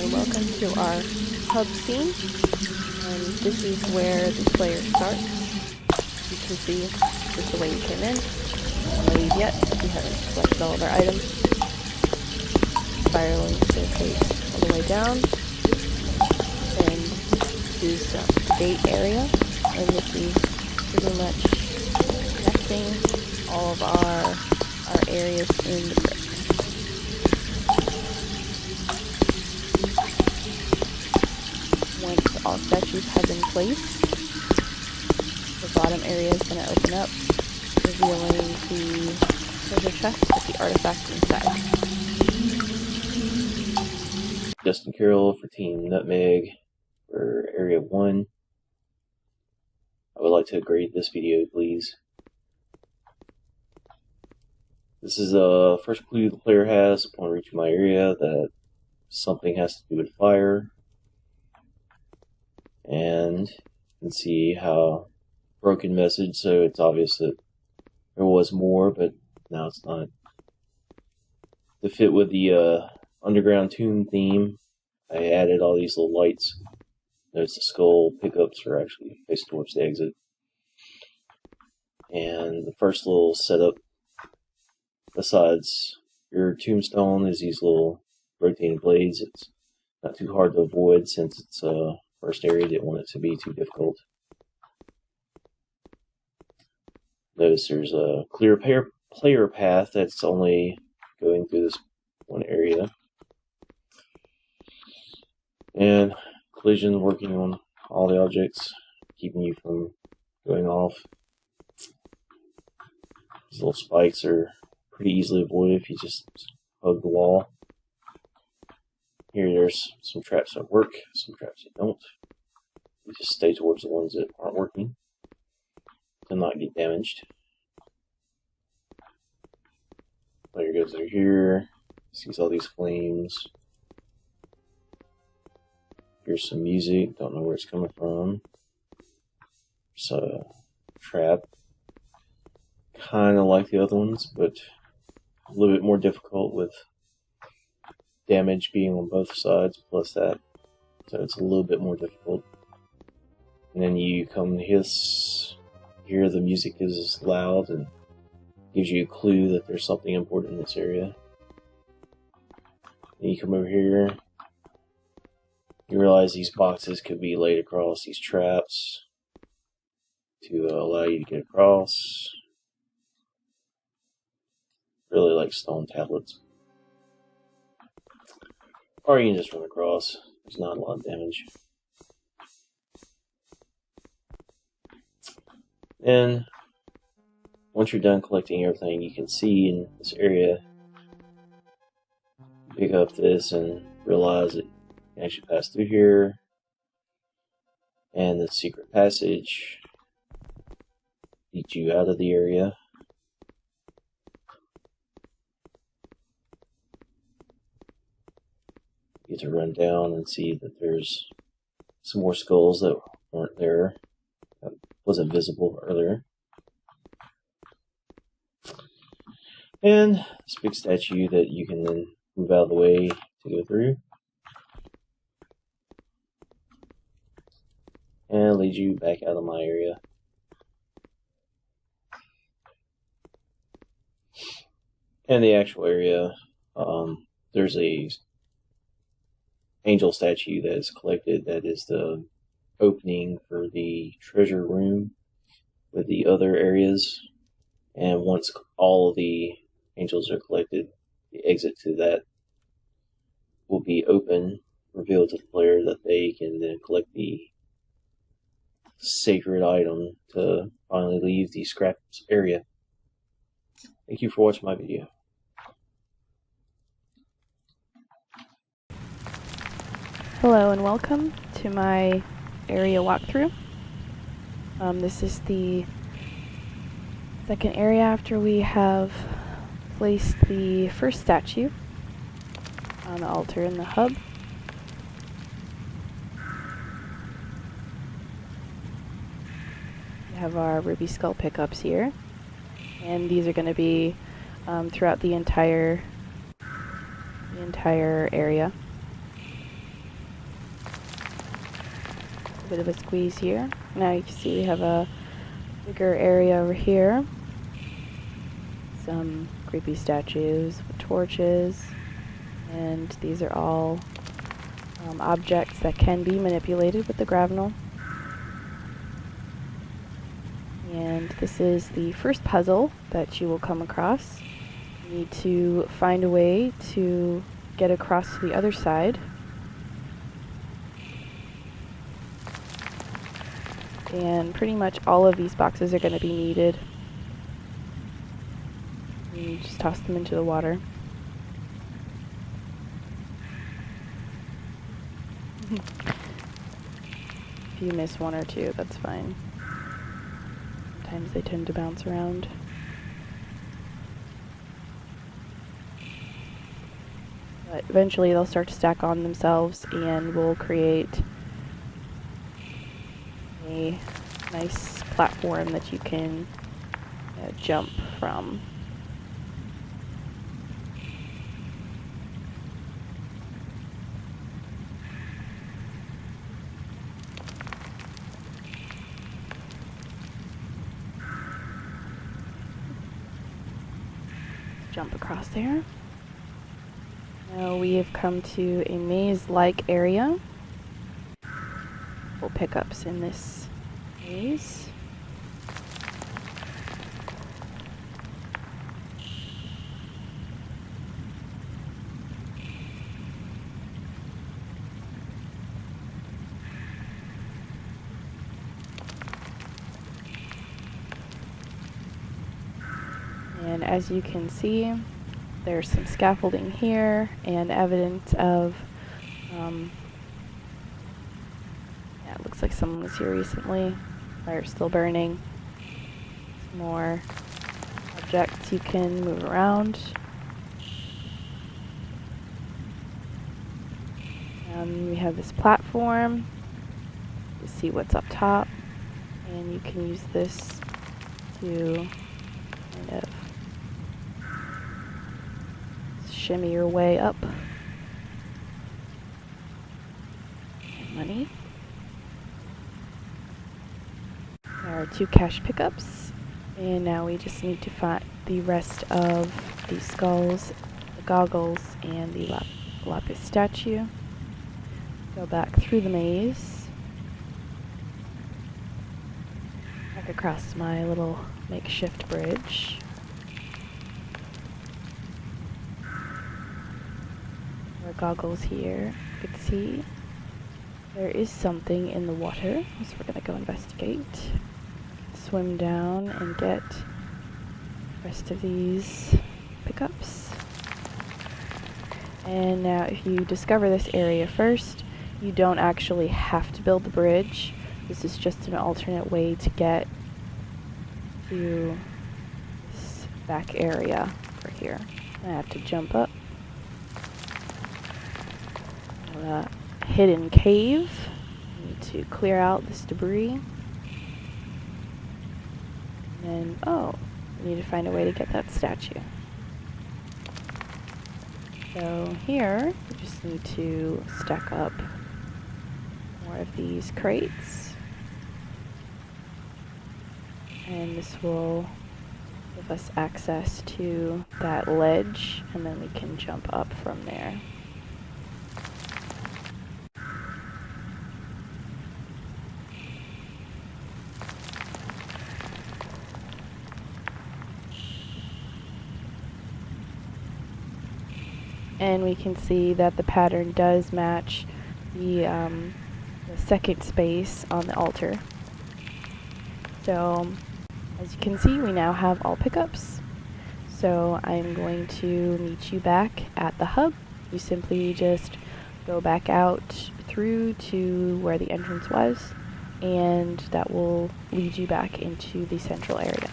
and welcome to our hub scene. And this is where the player starts. You can see this is the way you came in. Don't leave yet. We haven't collected all of our items. Spiraling staircase all the way down. And this is the gate area. And this is pretty much connecting all of our areas in the brick. Once all statues have been placed, the bottom area is going to open up, revealing the treasure chest with the artifacts inside. Justin Carroll for Team Nutmeg for Area 1. I would like to grade this video, please. This is the first clue the player has upon reaching my area that something has to do with fire. And you can see how broken message, so it's obvious that there was more, but now it's not. To fit with the underground tomb theme, I added all these little lights. Notice the skull pickups are actually faced towards the exit. And the first little setup, besides your tombstone, is these little rotating blades. It's not too hard to avoid since it's first area. Didn't want it to be too difficult. Notice there's a clear player path that's only going through this one area. And collision working on all the objects, keeping you from going off. These little spikes are pretty easily avoided if you just hug the wall. Here there's some traps that work, some traps that don't. You just stay towards the ones that aren't working to not get damaged. Player goes through here, sees all these flames. Here's some music, don't know where it's coming from. It's a trap. Kind of like the other ones, but a little bit more difficult with damage being on both sides, plus that. So it's a little bit more difficult. And then you come to here the music is loud and gives you a clue that there's something important in this area. Then you come over here, you realize these boxes could be laid across these traps to allow you to get across. Really like stone tablets. Or you can just run across. There's not a lot of damage. And once you're done collecting everything you can see in this area, pick up this and realize that you can actually pass through here. And the secret passage leads you out of the area. You get to run down and see that there's some more skulls that weren't there, that wasn't visible earlier. And this big statue that you can then move out of the way to go through. And leads you back out of my area. And the actual area, there's a angel statue that is collected that is the opening for the treasure room with the other areas. And once all of the angels are collected, the exit to that will be open, revealed to the player that they can then collect the sacred item to finally leave the scraps area. Thank you for watching my video. Hello and welcome to my area walkthrough. This is the second area after we have placed the first statue on the altar in the hub. We have our ruby skull pickups here, and these are going to be throughout the entire area. A bit of a squeeze here. Now you can see we have a bigger area over here. Some creepy statues with torches, and these are all objects that can be manipulated with the gravinal. And this is the first puzzle that you will come across. You need to find a way to get across to the other side. And pretty much all of these boxes are going to be needed. You just toss them into the water. If you miss one or two, that's fine. Sometimes they tend to bounce around. But eventually they'll start to stack on themselves and will create a nice platform that you can jump from. Jump across there. Now we have come to a maze-like area. We'll pick ups in this maze. And as you can see, there's some scaffolding here and evidence of, yeah, it looks like someone was here recently. Fire's still burning. Some more objects you can move around. We have this platform to see what's up top, and you can use this to kind of shimmy your way up. And money. There are 2 cash pickups, and now we just need to find the rest of the skulls, the goggles, and the lapis statue. Go back through the maze. Back across my little makeshift bridge. Goggles here. You can see there is something in the water, so we're gonna go investigate. Swim down and get the rest of these pickups. And now if you discover this area first, you don't actually have to build the bridge. This is just an alternate way to get to this back area over here. I have to jump up. Hidden cave. You need to clear out this debris. And then, oh, we need to find a way to get that statue. So here, we just need to stack up more of these crates. And this will give us access to that ledge, and then we can jump up from there. And we can see that the pattern does match the second space on the altar. So, as you can see, we now have all pickups. So I'm going to meet you back at the hub. You simply just go back out through to where the entrance was, and that will lead you back into the central area.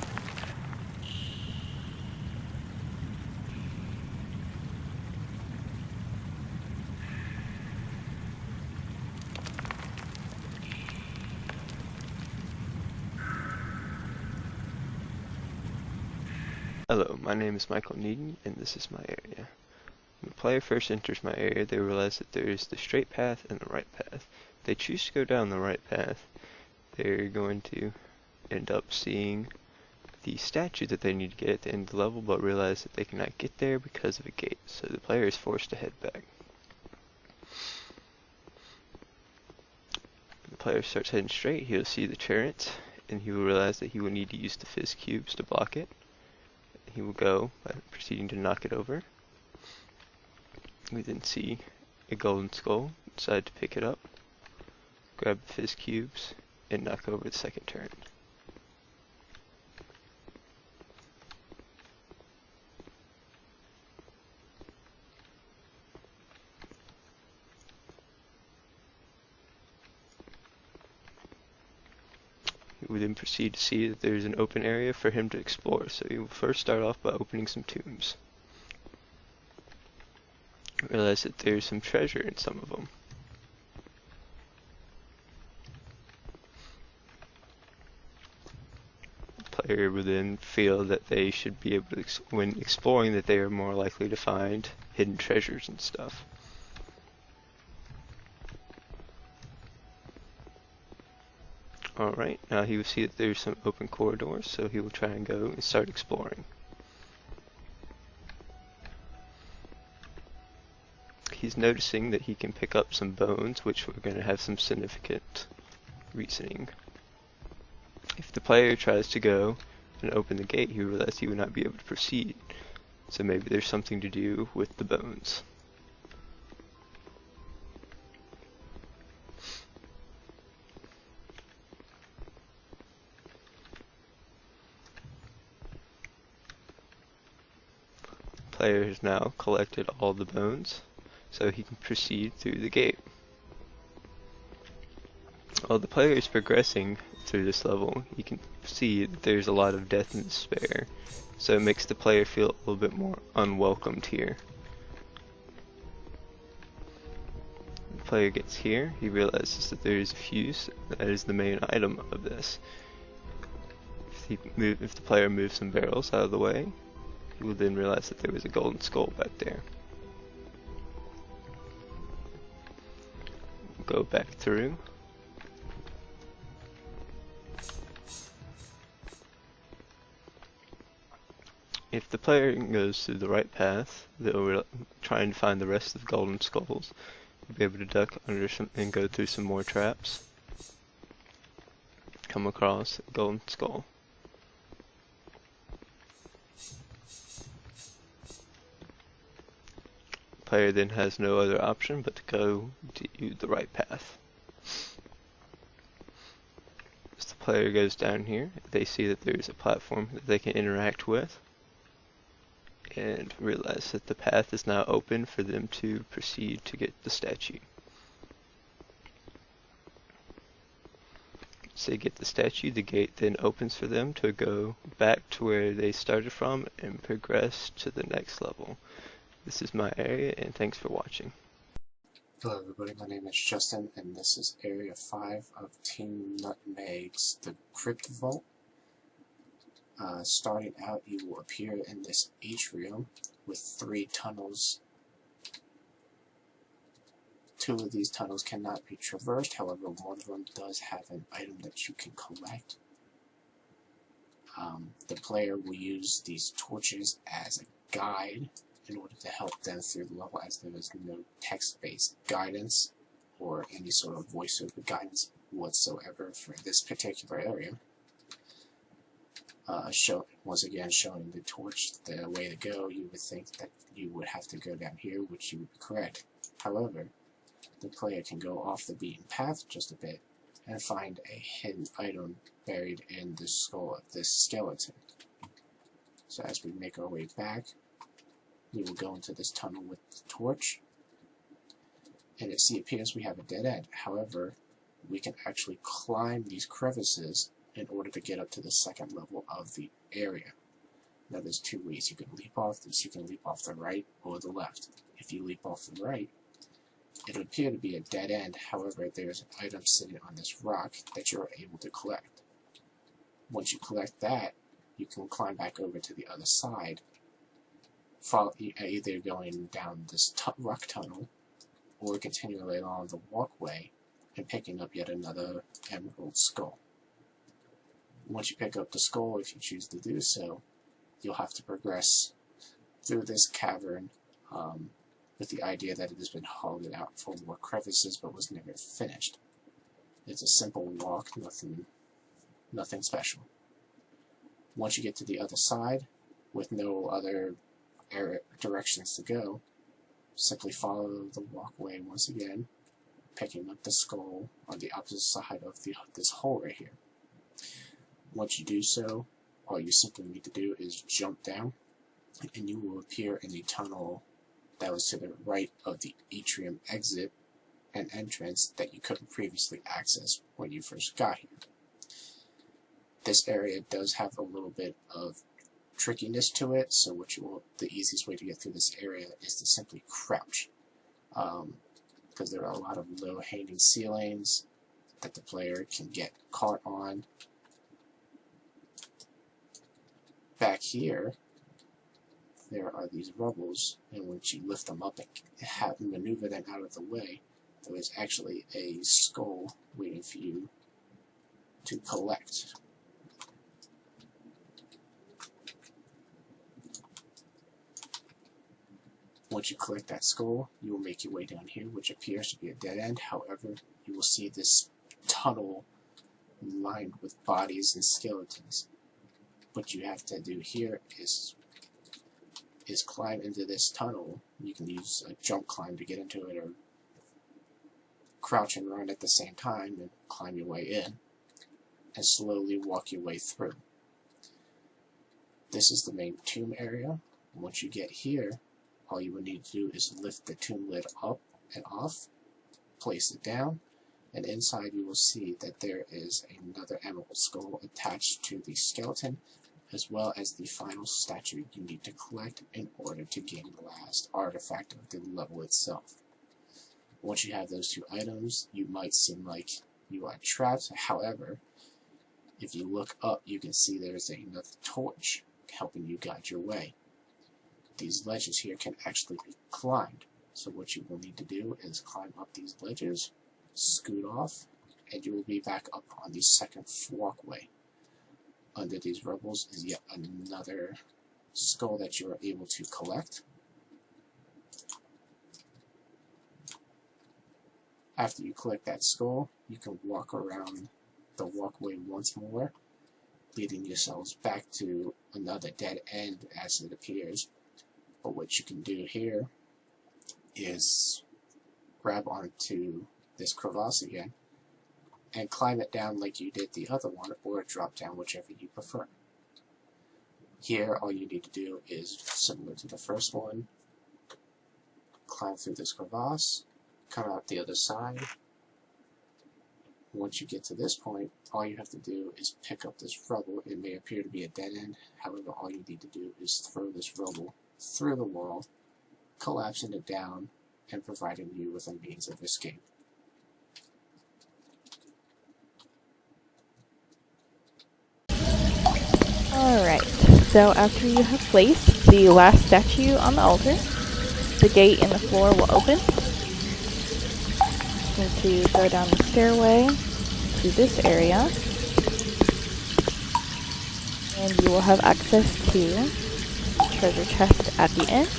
Hello, my name is Michael Needon, and this is my area. I'm going to player first enters my area, they realize that there is the straight path and the right path. If they choose to go down the right path, they're going to end up seeing the statue that they need to get at the end of the level, but realize that they cannot get there because of a gate, so the player is forced to head back. The player starts heading straight, he'll see the chariot, and he will realize that he will need to use the fizz cubes to block it. He will go by proceeding to knock it over. We then see a golden skull, decide to pick it up, grab the fizz cubes, and knock over the second turn. We then proceed to see that there is an open area for him to explore, so he will first start off by opening some tombs. Realize that there's some treasure in some of them. The player will then feel that they should be able to, when exploring, that they are more likely to find hidden treasures and stuff. Alright, now he will see that there's some open corridors, so he will try and go and start exploring. He's noticing that he can pick up some bones, which we're going to have some significant reasoning. If the player tries to go and open the gate, he realizes he would not be able to proceed, so maybe there's something to do with the bones. Player has now collected all the bones, so he can proceed through the gate. While the player is progressing through this level, you can see that there's a lot of death and despair, so it makes the player feel a little bit more unwelcomed here. The player gets here, he realizes that there is a fuse, that is the main item of this. If the player moves some barrels out of the way, he will then realize that there was a golden skull back there. Go back through. If the player goes through the right path, they'll try and find the rest of the golden skulls. You'll be able to duck under some and go through some more traps. Come across a golden skull. Player then has no other option but to go to the right path. As the player goes down here, they see that there is a platform that they can interact with, and realize that the path is now open for them to proceed to get the statue. Once they get the statue, the gate then opens for them to go back to where they started from and progress to the next level. This is my area, and thanks for watching. Hello everybody, my name is Justin, and this is Area 5 of Team Nutmeg's The Crypt Vault. Starting out, you will appear in this atrium with 3 tunnels. 2 of these tunnels cannot be traversed, however one of them does have an item that you can collect. The player will use these torches as a guide in order to help them through the level, as there is no text-based guidance or any sort of voiceover guidance whatsoever for this particular area. Once again, showing the torch the way to go, you would think that you would have to go down here, which you would be correct. However, the player can go off the beaten path just a bit and find a hidden item buried in the skull of this skeleton. So as we make our way back, we will go into this tunnel with the torch, and it appears we have a dead end. However, we can actually climb these crevices in order to get up to the second level of the area. Now there's 2 ways you can leap off this. You can leap off the right or the left. If you leap off the right, it would appear to be a dead end. However, there's an item sitting on this rock that you're able to collect. Once you collect that, you can climb back over to the other side either going down this rock tunnel or continually along the walkway and picking up yet another emerald skull. Once you pick up the skull, if you choose to do so, you'll have to progress through this cavern with the idea that it has been hollowed out for more crevices but was never finished. It's a simple walk, nothing special. Once you get to the other side, with no other directions to go, simply follow the walkway once again, picking up the skull on the opposite side of this hole right here. Once you do so, all you simply need to do is jump down, and you will appear in the tunnel that was to the right of the atrium exit and entrance that you couldn't previously access when you first got here. This area does have a little bit of trickiness to it, so the easiest way to get through this area is to simply crouch, because there are a lot of low-hanging ceilings that the player can get caught on. Back here, there are these rubbles, and once you lift them up and maneuver them out of the way, there is actually a skull waiting for you to collect. Once you collect that skull, you will make your way down here, which appears to be a dead end. However, you will see this tunnel lined with bodies and skeletons. What you have to do here is climb into this tunnel. You can use a jump climb to get into it, or crouch and run at the same time and climb your way in, and slowly walk your way through. This is the main tomb area. Once you get here, all you would need to do is lift the tomb lid up and off, place it down, and inside you will see that there is another emerald skull attached to the skeleton, as well as the final statue you need to collect in order to gain the last artifact of the level itself. Once you have those two items, you might seem like you are trapped. However, if you look up, you can see there's another torch helping you guide your way. These ledges here can actually be climbed, so what you will need to do is climb up these ledges, scoot off, and you will be back up on the second walkway. Under these rubbles is yet another skull that you are able to collect. After you collect that skull, you can walk around the walkway once more, leading yourselves back to another dead end as it appears. But what you can do here is grab onto this crevasse again and climb it down like you did the other one, or drop down, whichever you prefer. Here, all you need to do is, similar to the first one, climb through this crevasse, come out the other side. Once you get to this point, all you have to do is pick up this rubble. It may appear to be a dead end, however, all you need to do is throw this rubble through the wall, collapsing it down, and providing you with a means of escape. Alright, so after you have placed the last statue on the altar, the gate in the floor will open. You need to go down the stairway to this area, and you will have access to the treasure chest at the end.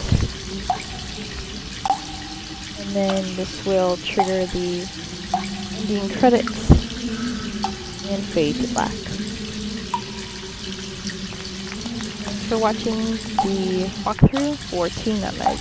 And then this will trigger the ending credits and fade to black. Thanks for watching the walkthrough for Team Nutmeg.